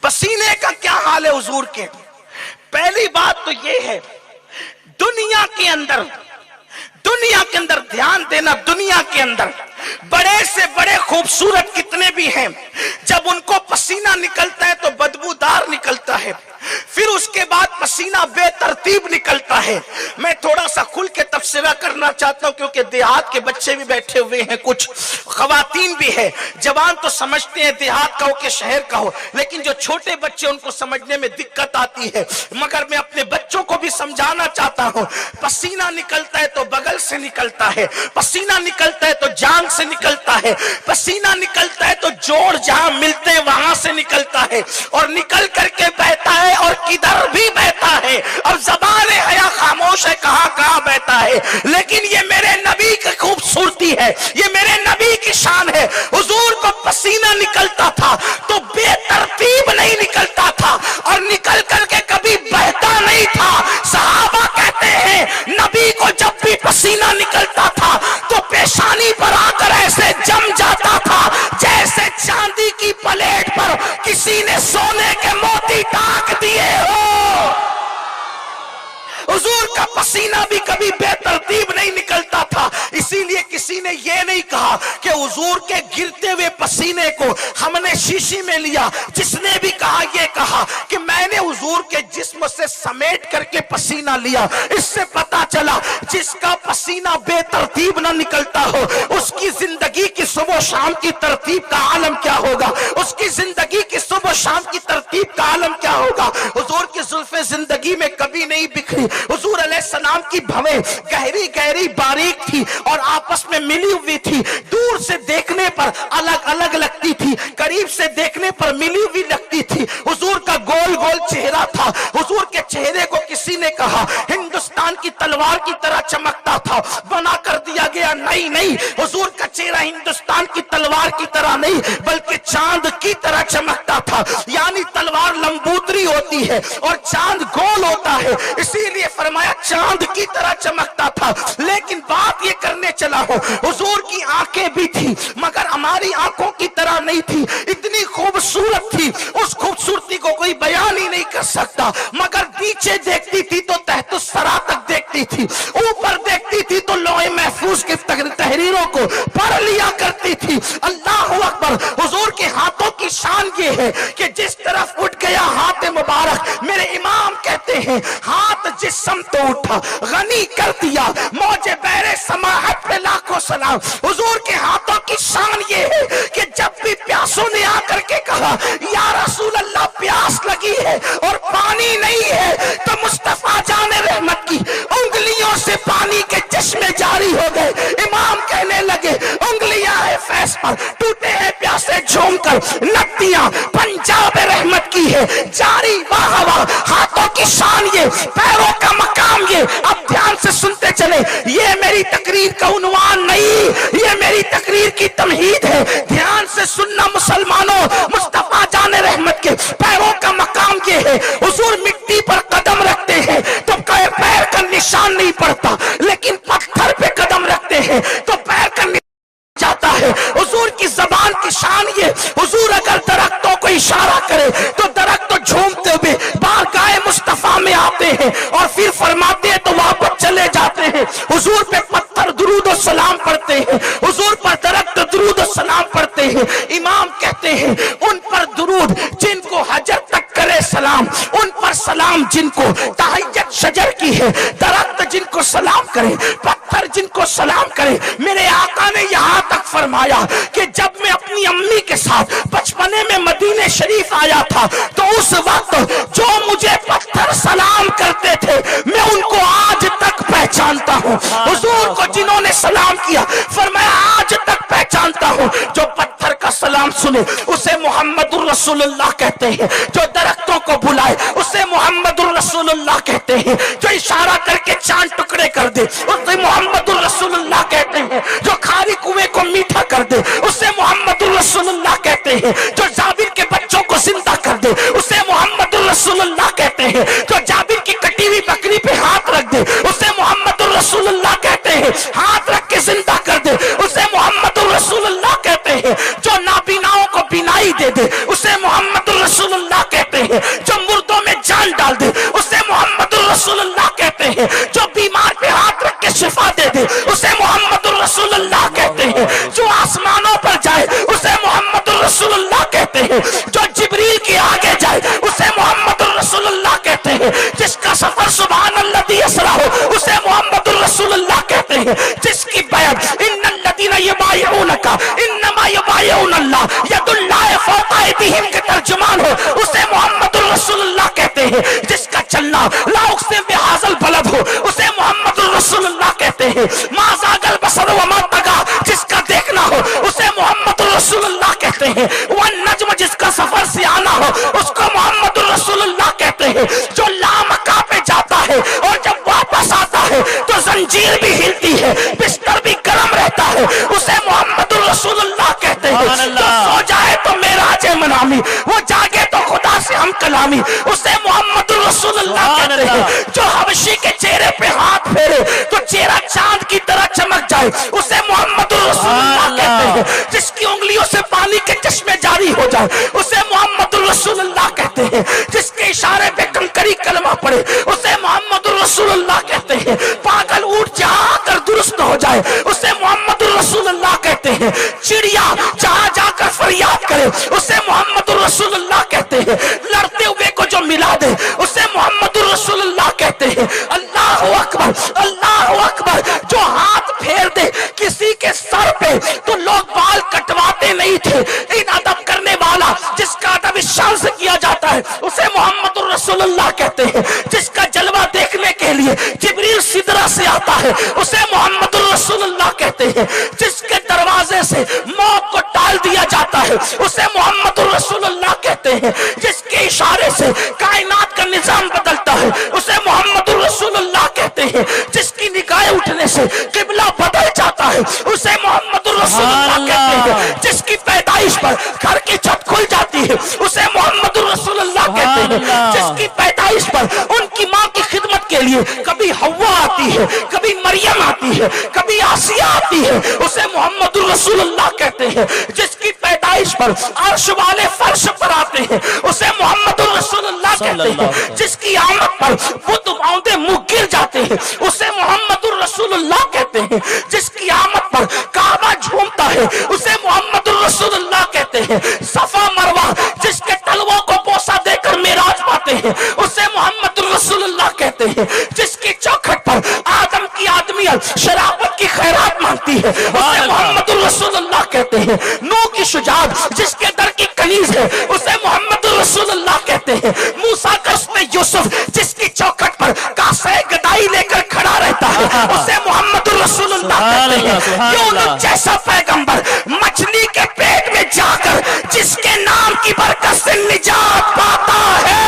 پسینے کا کیا حال ہے حضور کے؟ پہلی بات تو یہ ہے، دنیا کے اندر دھیان دینا، دنیا کے اندر بڑے سے بڑے خوبصورت کتنے بھی ہیں، جب ان کو پسینہ نکلتا ہے تو بدبودار نکلتا ہے، پھر اس کے بعد پسینہ بے ترتیب نکلتا ہے۔ میں تھوڑا سا کھل کے تبصرہ کرنا چاہتا ہوں کیونکہ دیہات کے بچے بھی بیٹھے ہوئے ہیں، کچھ خواتین بھی ہیں، جوان تو سمجھتے ہیں دیہات کا ہو کہ شہر کا ہو، لیکن جو چھوٹے بچے ان کو سمجھنے میں دقت آتی ہے، مگر میں اپنے بچوں کو بھی سمجھانا چاہتا ہوں، پسینہ نکلتا ہے تو بغل سے نکلتا ہے، پسینہ نکلتا ہے تو جان سے نکلتا ہے، پسینہ نکلتا ہے تو جوڑ جہاں ملتے ہیں وہاں سے نکلتا ہے، اور نکل کر کے بہتا ہے اور کدھر بھی بہتا ہے۔ اب زبان حیا خاموش ہے، کہاں کہاں بہتا ہے، لیکن یہ میرے نبی کی خوبصورتی ہے، یہ میرے نبی کی شان ہے۔ حضور کو پسینہ نکلتا تھا تو بے ترتیب نہیں نکلتا تھا، اور نکل کر کے کبھی بہتا نہیں تھا۔ صحابہ کہتے ہیں نبی کو جب بھی پسینہ نکلتا تھا تو پیشانی پر آ کر ایسے جم جاتا تھا جیسے چاندی کی پلیٹ پر کسی نے سونے کے موتی ٹاک دیے ہو۔ حضور کا پسینہ بھی کبھی بے ترتیب نہیں نکلتا تھا، اسی لیے کسی نے یہ نہیں کہا کہ حضور کے گرتے ہوئے پسینے کو ہم نے شیشی میں لیا۔ جس نے بھی کہا یہ کہا کہ میں نے حضور کے جسم سے سمیٹ کر کے پسینہ لیا۔ اس سے پتا چلا جس کا پسینہ بے ترتیب نہ نکلتا ہو اس کی زندگی کی صبح و شام کی ترتیب کا عالم کیا ہوگا، اس کی زندگی کی صبح و شام کی ترتیب کا عالم کیا ہوگا۔ حضور کی زلفیں زندگی میں کبھی نہیں بکھری، حضور علیہ السلام کی بھویں گہری گہری باریک تھی اور آپس میں ملی ہوئی تھی، دور سے دیکھنے پر الگ الگ لگتی تھی، قریب سے دیکھنے پر ملی ہوئی لگتی تھی۔ حضور کا گول گول چہرہ تھا، حضور کے چہرے کو کسی نے کہا ہندوستان کی تلوار کی طرح چمکتا تھا، بنا کر دیا گیا۔ نہیں، حضور کا چہرہ ہندوستان کی تلوار کی طرح نہیں بلکہ چاند کی طرح چمکتا تھا، یعنی تلوار لمبوتری ہوتی ہے اور چاند گول ہوتا ہے، اسی لیے فرمایا چاند کی طرح چمکتا تھا۔ لیکن بات یہ کرنے چلا ہوں، حضور کی آنکھیں بھی تھی مگر ہماری آنکھوں کی طرح نہیں تھی، اتنی خوبصورت تھی، اس خوبصورتی کو کوئی بیان ہی نہیں کر سکتا، مگر نیچے دیکھتی تھی تو تحت الثری تک دیکھتی تھی، اوپر دیکھتی تھی تو لوح محفوظ کی تحریروں کو پڑھ لیا کرتی تھی۔ اللہ اکبر۔ حضور کے ہاتھوں کی شان یہ ہے کہ جس طرف اٹھ گیا ہاتھ مبارک، میرے امام کہتے ہیں ہاتھ جس سمت اٹھا غنی کر دیا، موج بحر سماحت پہ لاکھوں سلام۔ حضور کے ہاتھوں کی شان یہ ہے کہ جب بھی پیاسوں نے آ کر کے کہا یا رسول اللہ پیاس لگی ہے اور پانی نہیں ہے، تو مصطفیٰ جان رحمت کی انگلیوں سے پانی کے چشمے جاری ہو گئے۔ امام کہنے لگے انگلیاں ہے فیض پر، ٹوٹے ہیں پیاسے جھوم کر، نتیاں پنجاب رحمت کی ہے جاری۔ واہ واہ، ہاتھوں کی شان یہ، پیروں کا مقام یہ۔ اب دھیان سے سنتے چلے، یہ میری تقریر کا عنوان نہیں، یہ میری تقریر کی تمہید ہے۔ دھیان سے سننا مسلمانوں، مصطفیٰ جان رحمت کے پیروں کا مقام یہ ہے۔ حضور مٹی پر قدم رکھتے ہیں تو پیر کا نشان نہیں پڑتا، لیکن پتھر پہ قدم رکھتے ہیں تو پیر کا نشان جاتا ہے۔ حضور کی زبان کی شان یہ، حضور اگر درختوں کو اشارہ کرے تو درخت تو جھومتے ہوئے بارگاہ مصطفیٰ میں آتے ہیں اور پھر فرماتے ہیں تو واپس چلے جاتے ہیں۔ حضور پہ پتھر درود و سلام پڑھتے ہیں، حضور پر درخت درود و سلام پڑھتے ہیں۔ امام کہتے ہیں ان پر درود جن کو حجر تک کرے سلام، ان پر سلام جن کو تحیت شجر کی ہے، درخت جن کو سلام کرے، پتھر جن کو سلام کرے۔ میرے آقا نے یہاں تک فرمایا کہ جب میں اپنی امی کے ساتھ بچپنے میں مدینہ شریف آیا تھا تو اس وقت جو مجھے پتھر سلام کرتے تھے میں ان کو آج تک پہچانتا ہوں۔ حضور کو جنہوں نے سلام کیا فرمایا آج تک پہچانتا ہوں۔ جو پتھر کا سلام سنے اسے محمد الرسول اللہ کہتے ہیں، جو درختوں کو بلائے اسے محمد الرسول اللہ کہتے ہیں، جو اشارہ کر کے چاند ٹکڑے کر دے اسے محمد الرسول اللہ کہتے ہیں، جو کھاری کنویں کو میٹھا کر دے اسے محمد الرسول اللہ کہتے ہیں، جو جابر کے بچوں کو زندہ کر دے اسے محمد الرسول اللہ کہتے ہیں، جو جابر کی کٹی ہوئی بکری پہ ہاتھ رکھ دے اسے محمد الرسول اللہ کہتے ہیں، ہاتھ رکھ کے زندہ کر دے اسے محمد الرسول اللہ کہتے ہیں، جو نابیناؤں کو بینائی دے دے اسے محمد الرسول اللہ کہتے ہیں۔ हो उसको मोहम्मद रसूल अल्लाह कहते हैं। जो लामका पे जाता है और जब वापस आता है तो जंजीर भी हिलती है, बिस्तर भी गर्म रहता है, उसे मोहम्मद रसूल अल्लाह कहते हैं। जो सो जाए तो मेराज मनामी, वो जागे तो खुदा से हम कलामी, उसे मोहम्मद रसूल अल्लाह कहते हैं। जो हबशी के चेहरे पे हाथ फेरे तो चेहरा चांद की तरह चमक जाए, उसे मोहम्मद रसूल अल्लाह कहते हैं। जिसकी उंगलियों से पानी के चश्मे जारी हो जाए, उसे मोहम्मद रसूल अल्लाह कहते हैं। जिसके इशारे पे कंकरी कलमा पड़े, उसे मोहम्मद रसूल अल्लाह कहते हैं। पागल ऊँट जहाँ कर दुरुस्त हो जाए, उसे मोहम्मद रसूल अल्लाह कहते हैं। चिड़िया जहाँ जाकर फरियाद करे, उसे मोहम्मद रसूल अल्लाह कहते हैं। लड़ते हुए को जो मिला दे, उसे मोहम्मद रसूल अल्लाह कहते हैं। अल्लाह अकबर, अल्लाह अकबर। जो हाथ फेर दे किसी के सर पे तो लोग बाल कटवाते नहीं थे। इन अदब करने वाला जिसका अदब इस शान से किया जाता है, उसे मोहम्मद रसूल अल्लाह कहते हैं। जिसका जलवा देखने के लिए जिब्रील सिदरा से आता है, उसे मोहम्मद रसूल अल्लाह कहते हैं। जिसके दरवाजे से मौत को टाल दिया जाता है, उसे मोहम्मद रसूल अल्लाह कहते हैं। जिसके इशारे से कायनात का निजाम बदलता है, उसे मोहम्मद रसूल अल्लाह कहते हैं। जिसकी निगाहें उठने से किबला बदल जाता है, उसे मोहम्मद रसूल अल्लाह कहते हैं। जिसकी पैदाइश पर घर की छत खुल जाती है, उसे मोहम्मद रसूल अल्लाह कहते हैं। जिसकी पैदाइश पर उनकी माँ की खिदमत के लिए कभी हव्वा आती है, कभी मरियम आती है, कभी आसिया आती है, उसे मोहम्मद रसूल अल्लाह कहते हैं। जिसकी पैदाइश पर अर्श वाले फर्श पर आते हैं, उसे मोहम्मद रसूल अल्लाह कहते हैं। जिसकी आमद पर बुत औंधे मुंह गिर जाते हैं, उसे मोहम्मद रसूल अल्लाह कहते हैं। जिसकी आमद पर काबा झूमता है, उसे मोहम्मद रसूल अल्लाह कहते हैं। सफा मरवा जिसके तलवों को बोसा देकर मेराज पाते हैं, उसे मोहम्मद रसूल अल्लाह कहते हैं। जिसकी चौखट पर आदम की आदमियत शराबत की खैरात मांगती है, उसे मोहम्मद रसूल अल्लाह कहते हैं। नूह की शुजाअत जिसके दर की कनीज है, उसे मोहम्मद रसूल अल्लाह कहते हैं। मूसा का उसने यूसुफ जिसकी चौखट पर कासे गदाई लेकर खड़ा रहता है, उसे मोहम्मद रसूल अल्लाह कहते हैं। यूनुस जैसा पैगंबर मछली के पेट में जाकर जिसके नाम की बरकत से निजात पाता है,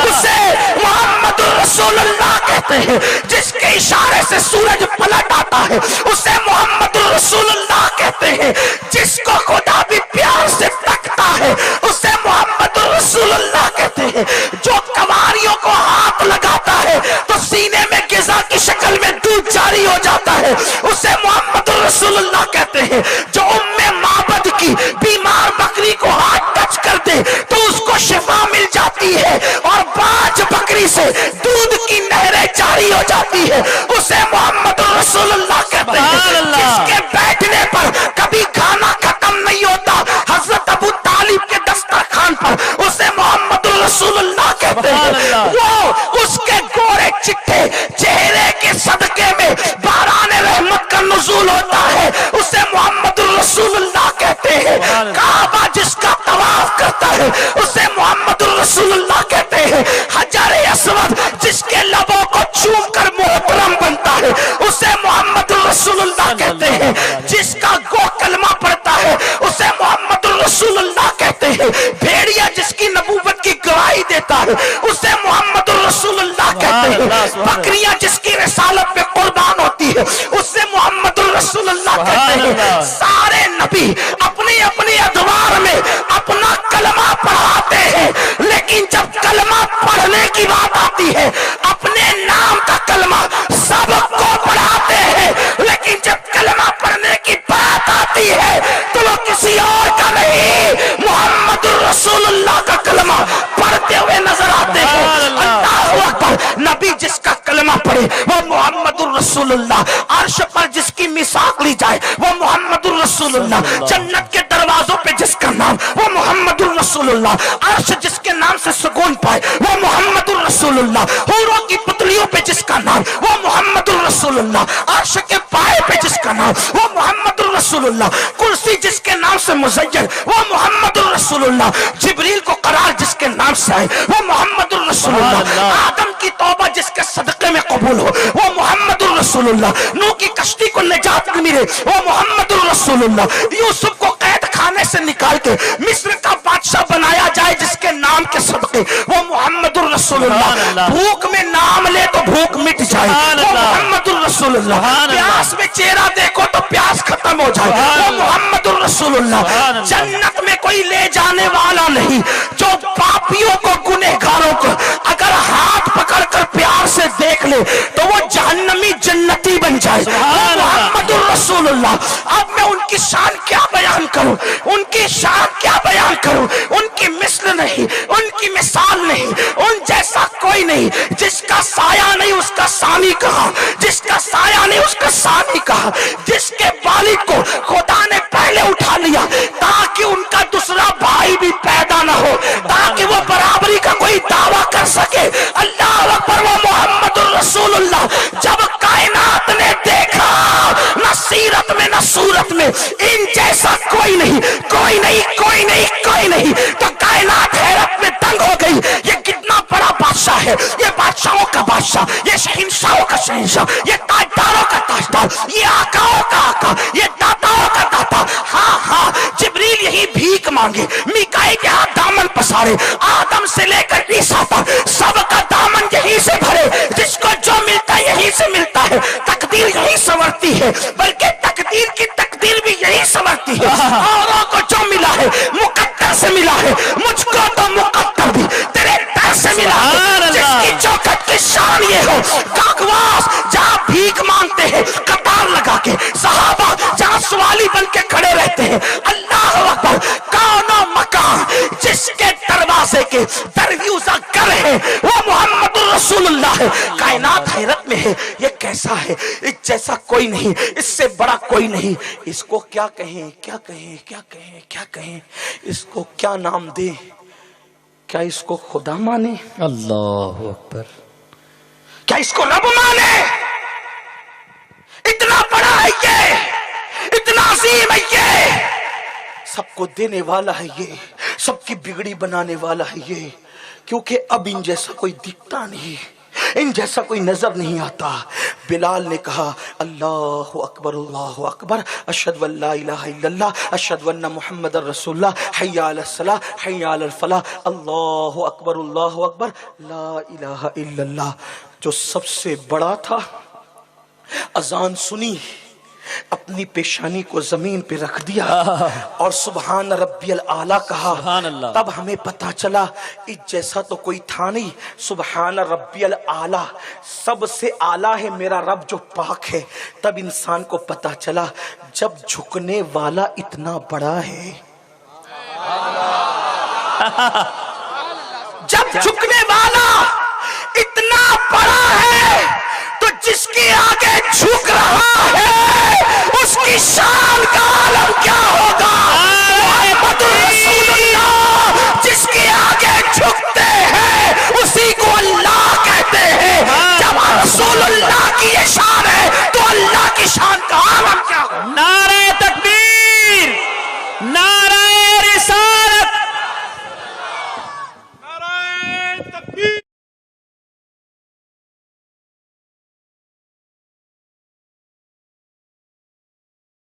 उसे मोहम्मद रसूल अल्लाह कहते हैं। जिसके इशारे से सूरज पलट आता है, उसे मोहम्मद रसूल अल्लाह कहते हैं। जिसको खुदा भी प्यार से तकता है, उसे मोहम्मद रसूल अल्लाह कहते हैं। जो कवारियों को हाथ लगाता है तो सीने में गिजा की शक्ल में दूध जारी हो जाता है, उसे मोहम्मद रसूल अल्लाह कहते हैं। जो उम्मे माबद की बीमार बकरी को हाथ टच कर दे तो उसको शिफा मिल जाती है और बाज बकरी से दूध की नहरें जारी हो जाती है, उसे मोहम्मद रसूल अल्लाह कहते हैं। जिसके बैठने पर कभी खाना खत्म नहीं होता, हजरत अबू तालिब के दस्तरखान पर, उसे मोहम्मद रसूल अल्लाह कहते हैं। वो उसके गोरे चिट्टे चेहरे के सदके में बारान रहमत का नुज़ूल होता है, उसे मोहम्मद रसूल अल्लाह कहते हैं। काबा जिसका तवाफ करता है, उसे मोहम्मद रसूल अल्लाह कहते हैं। हजर अस्वद जिसके लबों को चूम कर मोहतरम बनता है, उसे मोहम्मद रसूल अल्लाह कहते हैं। जिसका गो कलमा पड़ता है, उसे मोहम्मद रसूल अल्लाह कहते हैं। भेड़िया जिसकी नबूवत की गवाही देता है, उसे मोहम्मद रसूल अल्लाह कहते हैं। बकरियां जिसकी रिसालत पे कुर्बान होती है, उससे मोहम्मद रसूल अल्लाह कहते हैं। सारे नबी अपनी अपनी अदवार में अपना कलमा पढ़ाते हैं, लेकिन जब कलमा पढ़ने की बात आती है, अपने नाम का कलमा सबको पढ़ाते हैं, लेकिन जब कलमा पढ़ने की बात आती है तो वो किसी और का नहीं, मोहम्मद रसूलुल्लाह का कलमा पढ़ते हुए नजर आते हैं। अल्लाहु अकबर। नबी जिसका कलमा पढ़े वो मोहम्मद रसूलुल्लाह। अर्श पर जिसकी मिसाक ली जाए वो मोहम्मद रसूलुल्लाह। जन्नत के दरवाजों पे जिसका नाम वो मोहम्मद रसूलुल्लाह। अर्श जिसके नाम से सुकून पाए वो मोहम्मद रसूलुल्लाह। हूरों की पुतलियों पे जिसका नाम वो मोहम्मद रसूलुल्लाह। अर्श के पाए पे जिसका नाम वो मोहम्मद रसूलुल्लाह। कुर्सी जिसके नाम से मुज़य्यन वो मोहम्मद रसूलुल्लाह। जिब्रील को करार जिसके नाम से आए वो मोहम्मद रसूलुल्लाह। आदम की तौबा जिसके सदक़े में कबूल हो वो मोहम्मद रसूलुल्लाह। नूह की कश्ती को निजात मिले वो मोहम्मद रसूलुल्लाह। यूसुफ को कैद खाने से निकाल के मिस्र का बादशाह बनाया जाए जिसके के सदके वो मुहम्मदुर रसूलुल्लाह। भूख में नाम ले तो भूख मिट जाए, वो मुहम्मदुर रसूलुल्लाह। प्यास में चेहरा देखो तो प्यास खत्म हो जाए, वो मुहम्मदुर रसूलुल्लाह। जन्नत में कोई ले जाने वाला नहीं, जो पापियों को गुनहगारों को अगर हाथ पकड़कर प्यार से देख ले तो वो जहन्नमी जन्नती बन जाए, मुहम्मदुर रसूलुल्लाह। अब मैं उनकी शान क्या बयान करूं, उनकी शान क्या बयान करूं, उनकी मिस्ल नहीं, उनकी मिसाल नहीं, उन जैसा कोई नहीं। जिसका साया नहीं उसका सानी कहा, जिसका साया नहीं उसका सानी कहा, जिसके वालिद को खुदा ने पहले उठा लिया ताकि उनका दूसरा भाई भी पैदा ना हो, ताकि वो बराबरी का कोई दावा कर सके। अल्लाह अकबर, वो मुहम्मदुर रसूलुल्लाह। जब कायनात ने देखा न सीरत में न सूरत में इन जैसा कोई नहीं, कोई नहीं, कोई नहीं, कोई नहीं, तो कायनात हैरत में दंग हो गई। ये कितना बड़ा बादशाह है, ये बादशाहों का बादशाह, ये शहंशाहों का शहंशाह, ये ताजदारों का ताजदार, ये आकाओं का आका, ये दाताओं का दाता। हाँ हाँ, जिब्रील यही भीख मांगे, मीकाईल के हाथ दामन पसारे, आदम से लेकर ईसा तक सबका दामन यहीं से भरे। जिसको जो मिलता है यहीं से मिलता है, तकदीर यहीं संवरती है, बल्कि तकदीर की तकदीर भी यहीं संवरती है। औरों को जो मिला है मुकद्दर से मिला है, मुझको तो मुकद्दर भी तेरे दर से मिला है। जिसकी चौखट की शान ये हो, काकवास जहाँ भीख मांगते हैं कतार लगा के, सहाबा जहाँ सवाली बन के खड़े रहते हैं। अल्लाह अकबर, कौनो मकान जिसके दरवाजे के दरवाजा कर है वो मुहम्मदुर रसूलुल्लाह है। कायनात हैरत में है, ये कैसा है, इस जैसा कोई नहीं, इससे बड़ा कोई नहीं। इसको क्या कहें, क्या कहें, क्या कहें, क्या कहें, इसको क्या नाम दे, क्या इसको खुदा माने, अल्लाह अकबर, क्या इसको रब माने? इतना बड़ा है ये, इतना अजीम है ये, सबको देने वाला है ये, सबकी बिगड़ी बनाने वाला है ये। क्योंकि अब इन जैसा कोई दिखता नहीं, इन जैसा कोई नजर नहीं आता। बिलाल ने कहा अल्लाहु अकबर, अल्लाहु अकबर, अशहदु अल्ला इलाहा इल्लल्लाह, अशहदु अन्ना मुहम्मदर रसूलुल्लाह, हय्या अलस सलाह, हय्या अलल फलाह, अल्लाहु अकबर, अल्लाहु अकबर, ला इलाहा इल्लल्लाह। जो सबसे बड़ा था, अजान सुनी, अपनी पेशानी को जमीन पे रख दिया और सुबहान रब्बियल आला कहा। तब हमें पता चला इस जैसा तो कोई था नहीं। सुबहान रब्बियल आला, सबसे आला है मेरा रब जो पाक है। तब इंसान को पता चला जब झुकने वाला इतना बड़ा है, जब झुकने वाला इतना बड़ा है तो जिसके आगे झुक रहा है उसकी शान का आलम क्या होगा।